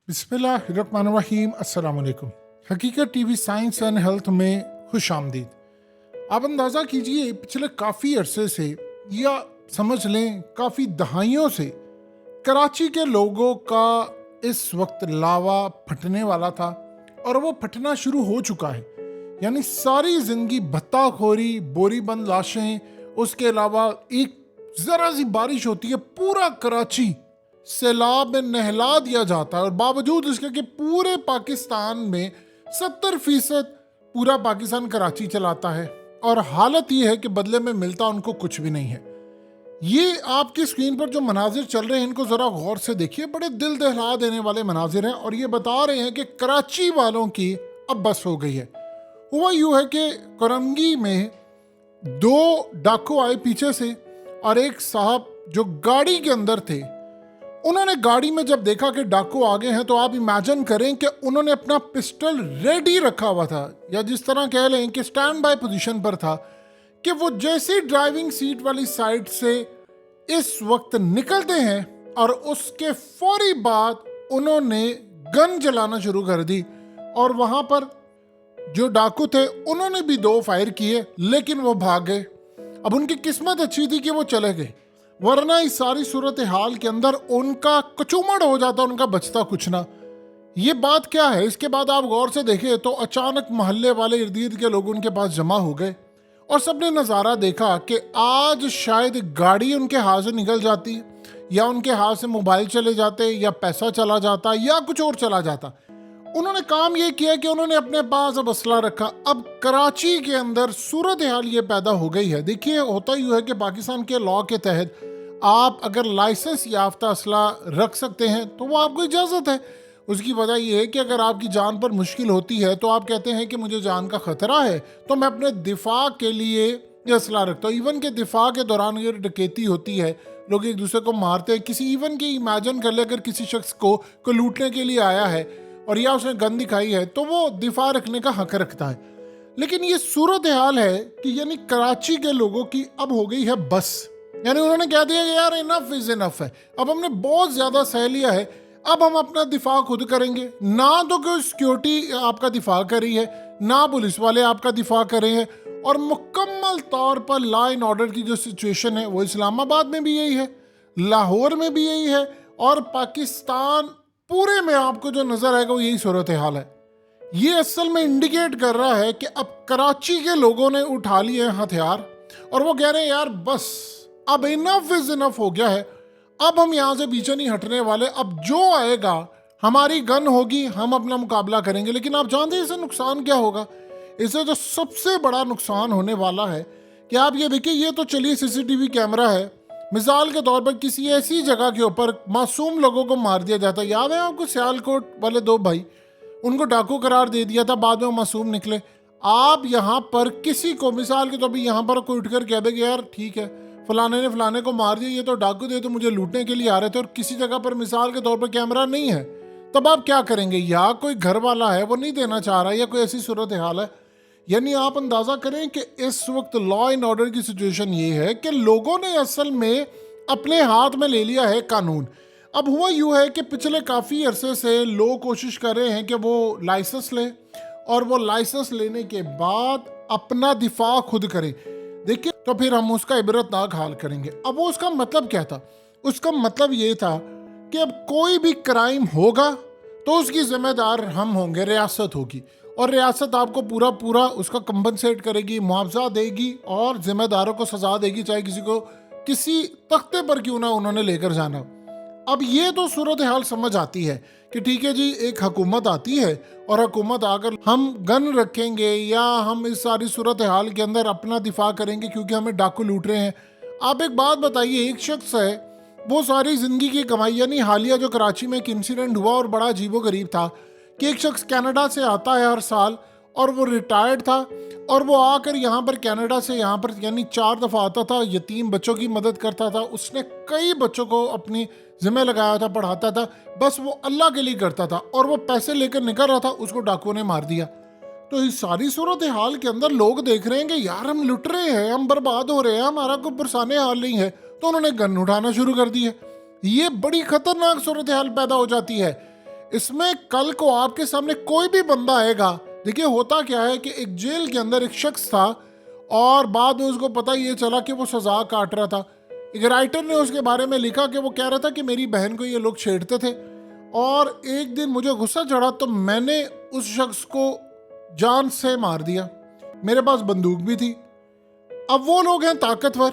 बिस्मिल्लाहिर्रहमानिर्रहीम। अस्सलाम वालेकुम। हकीकत टीवी साइंस एंड हेल्थ में खुश आमदीद। आप अंदाज़ा कीजिए पिछले काफ़ी अरसे से या समझ लें काफ़ी दहाइयों से कराची के लोगों का इस वक्त लावा फटने वाला था और वो फटना शुरू हो चुका है। यानी सारी ज़िंदगी भत्ताखोरी, बोरी बंद लाशें, उसके अलावा एक ज़रा सी बारिश होती है पूरा कराची सैलाब में नहला दिया जाता है। और बावजूद इसके कि पूरे पाकिस्तान में 70% पूरा पाकिस्तान कराची चलाता है और हालत ये है कि बदले में मिलता उनको कुछ भी नहीं है। ये आपकी स्क्रीन पर जो मनाजिर चल रहे हैं इनको ज़रा गौर से देखिए, बड़े दिल दहला देने वाले मनाजिर हैं और ये बता रहे हैं कि कराची वालों की अब बस हो गई है। हुआ यूँ है कि करंगी में 2 डाकू आए पीछे से और एक साहब जो गाड़ी के अंदर थे, उन्होंने गाड़ी में जब देखा कि डाकू आगे हैं तो आप इमेजिन करें कि उन्होंने अपना पिस्टल रेडी रखा हुआ था, या जिस तरह कह लें कि स्टैंड बाय पोजीशन पर था, कि वो जैसे ड्राइविंग सीट वाली साइड से इस वक्त निकलते हैं और उसके फौरी बाद उन्होंने गन चलाना शुरू कर दी। और वहां पर जो डाकू थे उन्होंने भी 2 फायर किए लेकिन वो भाग गए। अब उनकी किस्मत अच्छी थी कि वो चले गए, वरना इस सारी सूरत हाल के अंदर उनका कचूमड़ हो जाता, उनका बचता कुछ ना। ये बात क्या है, इसके बाद आप गौर से देखें तो अचानक मोहल्ले वाले इर्द गिर्द के लोग उनके पास जमा हो गए और सबने नज़ारा देखा कि आज शायद गाड़ी उनके हाथ से निकल जाती या उनके हाथ से मोबाइल चले जाते या पैसा चला जाता या कुछ और चला जाता। उन्होंने काम ये किया कि उन्होंने अपने पास अब असला रखा। अब कराची के अंदर सूरत हाल ये पैदा हो गई है। देखिए, होता यूँ है कि पाकिस्तान के लॉ के तहत आप अगर लाइसेंस याफ्ता असला रख सकते हैं तो वो आपको इजाज़त है। उसकी वजह ये है कि अगर आपकी जान पर मुश्किल होती है तो आप कहते हैं कि मुझे जान का ख़तरा है तो मैं अपने दिफा के लिए ये असला रखता हूँ। इवन के दिफा के दौरान ये डकैती होती है, लोग एक दूसरे को मारते हैं। किसी इवन की इमेजिन कर ले, अगर किसी शख्स को लूटने के लिए आया है और या उसने गन दिखाई है तो वो दिफा रखने का हक रखता है। लेकिन ये सूरत हाल है कि यानी कराची के लोगों की अब हो गई है बस। यानी उन्होंने कह दिया कि यार इनफ इज इनफ है, अब हमने बहुत ज़्यादा सह लिया है, अब हम अपना दिफा खुद करेंगे। ना तो कोई सिक्योरिटी आपका दिफा करी है, ना पुलिस वाले आपका दिफा करे हैं, और मुकम्मल तौर पर लॉ एंड ऑर्डर की जो सिचुएशन है वो इस्लामाबाद में भी यही है, लाहौर में भी यही है, और पाकिस्तान पूरे में आपको जो नजर आएगा वो यही सूरत हाल है। ये असल में इंडिकेट कर रहा है कि अब कराची के लोगों ने उठा लिए हैं हथियार और वो कह रहे हैं यार बस अब इनफ इज इनफ हो गया है, अब हम यहाँ से पीछे नहीं हटने वाले, अब जो आएगा हमारी गन होगी, हम अपना मुकाबला करेंगे। लेकिन आप जानते हैं इससे नुकसान क्या होगा? इससे जो सबसे बड़ा नुकसान होने वाला है कि आप ये देखिए, ये तो चलिए सीसीटीवी कैमरा है, मिसाल के तौर पर किसी ऐसी जगह के ऊपर मासूम लोगों को मार दिया जाता है। याद है आपको सियालकोट वाले 2 भाई, उनको डाकू करार दे दिया था, बाद में वो मासूम निकले। आप यहाँ पर किसी को मिसाल के तौर पर यहाँ पर कोई उठकर कह देगा यार ठीक है फलाने ने फलाने को मार दिया, ये तो डाकू थे, तो मुझे लूटने के लिए आ रहे थे, और किसी जगह पर मिसाल के तौर पर कैमरा नहीं है, तब आप क्या करेंगे? या कोई घर वाला है वो नहीं देना चाह रहा है, या कोई ऐसी सूरत हाल है। यानी आप अंदाज़ा करें कि इस वक्त लॉ एंड ऑर्डर की सिचुएशन ये है कि लोगों ने असल में अपने हाथ में ले लिया है कानून। अब हुआ यूँ है कि पिछले काफ़ी अरसे से लोग कोशिश कर रहे हैं कि वो लाइसेंस लें और वो लाइसेंस लेने के बाद अपना दिफा खुद करें। देखिए, तो फिर हम उसका इबरतनाक हाल करेंगे। अब वो उसका मतलब क्या था? उसका मतलब ये था कि अब कोई भी क्राइम होगा तो उसकी जिम्मेदार हम होंगे, रियासत होगी, और रियासत आपको पूरा पूरा उसका कंपनसेट करेगी, मुआवजा देगी और जिम्मेदारों को सजा देगी, चाहे किसी को किसी तख्ते पर क्यों ना उन्होंने लेकर जाना। अब ये तो सूरत हाल समझ आती है कि ठीक है जी, एक हुकूमत आती है और हुकूमत आकर हम गन रखेंगे या हम इस सारी सूरत हाल के अंदर अपना दिफा करेंगे क्योंकि हमें डाकू लूट रहे हैं। आप एक बात बताइए, एक शख्स है वो सारी ज़िंदगी की कमाई, यानी हालिया जो कराची में एक इंसिडेंट हुआ और बड़ा अजीबो गरीब था कि एक शख्स कनाडा से आता है हर साल और वो रिटायर्ड था और वो आकर यहाँ पर कनाडा से यहाँ पर यानी 4 दफ़ा आता था, यतीम बच्चों की मदद करता था, उसने कई बच्चों को अपनी ज़िम्मे लगाया था, पढ़ाता था, बस वो अल्लाह के लिए करता था, और वो पैसे लेकर निकल रहा था, उसको डाकुओं ने मार दिया। तो इस सारी सूरत हाल के अंदर लोग देख रहे हैं कि यार हम लुट रहे हैं, हम बर्बाद हो रहे हैं, हमारा कोई पुरसाने हाल नहीं है, तो उन्होंने गन उठाना शुरू कर दी है। ये बड़ी खतरनाक सूरत हाल पैदा हो जाती है। اس میں کل کو آپ کے سامنے کوئی بھی بندہ آئے گا. دیکھیے ہوتا کیا ہے کہ ایک جیل کے اندر ایک شخص تھا اور بعد میں اس کو پتہ یہ چلا کہ وہ سزا کاٹ رہا تھا. ایک رائٹر نے اس کے بارے میں لکھا کہ وہ کہہ رہا تھا کہ میری بہن کو یہ لوگ چھیڑتے تھے اور ایک دن مجھے غصہ چڑھا تو میں نے اس شخص کو جان سے مار دیا. میرے پاس بندوق بھی تھی. اب وہ لوگ ہیں طاقتور.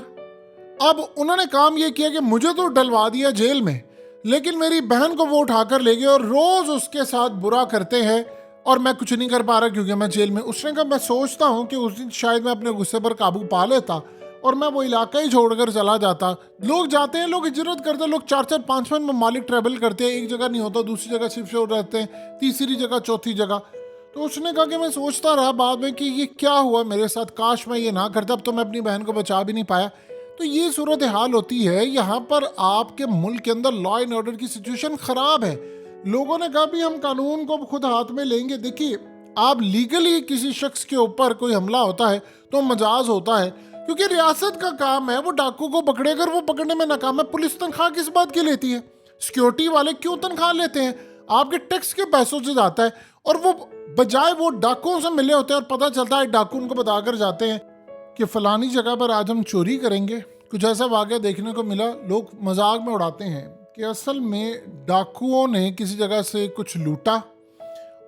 اب انہوں نے کام یہ کیا کہ مجھے تو ڈلوا دیا جیل میں, لیکن میری بہن کو وہ اٹھا کر لے گئے اور روز اس کے ساتھ برا کرتے ہیں اور میں کچھ نہیں کر پا رہا کیونکہ میں جیل میں. اس نے کہا میں سوچتا ہوں کہ اس دن شاید میں اپنے غصے پر قابو پا لیتا اور میں وہ علاقہ ہی چھوڑ کر چلا جاتا. لوگ جاتے ہیں, لوگ ہجرت کرتے ہیں, لوگ 4-4 5-5 ممالک ٹریول کرتے ہیں, ایک جگہ نہیں ہوتا, دوسری جگہ شفٹ ہو رہتے ہیں, تیسری جگہ, چوتھی جگہ. تو اس نے کہا کہ میں سوچتا رہا بعد میں کہ یہ کیا ہوا میرے ساتھ, کاش میں یہ نہ کرتا, اب تو میں اپنی بہن کو بچا بھی نہیں پایا. تو یہ صورتحال ہوتی ہے یہاں پر. آپ کے ملک کے اندر لا اینڈ آرڈر کی سچویشن خراب ہے. لوگوں نے کہا بھی ہم قانون کو خود ہاتھ میں لیں گے. دیکھیے آپ لیگلی کسی شخص کے اوپر کوئی حملہ ہوتا ہے تو مجاز ہوتا ہے, کیونکہ ریاست کا کام ہے وہ ڈاکو کو پکڑے. اگر وہ پکڑنے میں ناکام ہے, پولیس تنخواہ کس بات کی لیتی ہے؟ سیکیورٹی والے کیوں تنخواہ لیتے ہیں؟ آپ کے ٹیکس کے پیسوں سے جاتا ہے. اور وہ بجائے وہ ڈاکوؤں سے ملے ہوتے ہیں اور پتہ چلتا ہے ڈاکو ان کو بتا کر جاتے ہیں کہ فلانی جگہ پر آج ہم چوری کریں گے. کچھ ایسا واقعہ دیکھنے کو ملا. لوگ مذاق میں اڑاتے ہیں کہ اصل میں ڈاکوؤں نے کسی جگہ سے کچھ لوٹا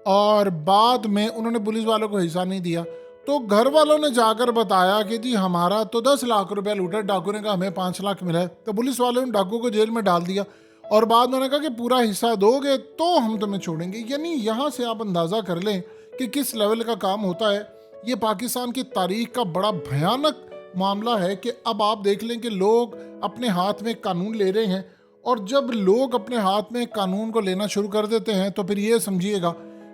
اور بعد میں انہوں نے پولیس والوں کو حصہ نہیں دیا. تو گھر والوں نے جا کر بتایا کہ جی ہمارا تو 10 لاکھ روپے لوٹا, ڈاکو نے کہا ہمیں 5 لاکھ ملا ہے. تو پولیس والوں نے ڈاکو کو جیل میں ڈال دیا اور بعد میں نے کہا کہ پورا حصہ دو گے تو ہم تمہیں چھوڑیں گے. یعنی یہاں سے آپ اندازہ کر لیں کہ کس لیول کا کام ہوتا ہے. یہ پاکستان کی تاریخ کا بڑا بھیانک معاملہ ہے کہ اب آپ دیکھ لیں کہ لوگ اپنے ہاتھ میں قانون لے رہے ہیں, اور جب لوگ اپنے ہاتھ میں قانون کو لینا شروع کر دیتے ہیں تو پھر یہ سمجھیے گا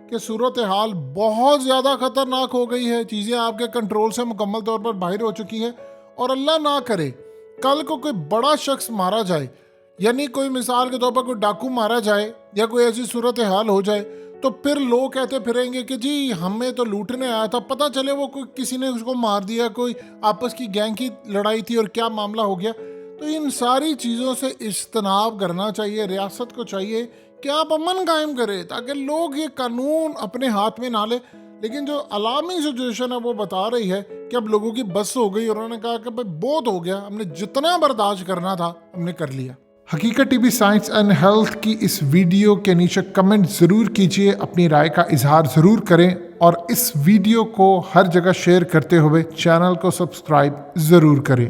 کہ صورتحال بہت زیادہ خطرناک ہو گئی ہے. چیزیں آپ کے کنٹرول سے مکمل طور پر باہر ہو چکی ہیں. اور اللہ نہ کرے کل کو کوئی بڑا شخص مارا جائے, یعنی کوئی مثال کے طور پر کوئی ڈاکو مارا جائے یا کوئی ایسی صورتحال ہو جائے, تو پھر لوگ کہتے پھریں گے کہ جی ہمیں تو لوٹنے آیا تھا, پتہ چلے وہ کوئی کسی نے اس کو مار دیا, کوئی آپس کی گینگ کی لڑائی تھی اور کیا معاملہ ہو گیا. تو ان ساری چیزوں سے اجتناب کرنا چاہیے. ریاست کو چاہیے کہ آپ امن قائم کریں تاکہ لوگ یہ قانون اپنے ہاتھ میں نہ لیں. لیکن جو عالمی سچویشن ہے وہ بتا رہی ہے کہ اب لوگوں کی بس ہو گئی اور انہوں نے کہا کہ بھائی بہت ہو گیا, ہم نے جتنا برداشت کرنا تھا ہم نے کر لیا. حقیقت T V science and health کی اس ویڈیو کے نیچے کمنٹ ضرور کیجئے, اپنی رائے کا اظہار ضرور کریں اور اس ویڈیو کو ہر جگہ شیئر کرتے ہوئے چینل کو سبسکرائب ضرور کریں.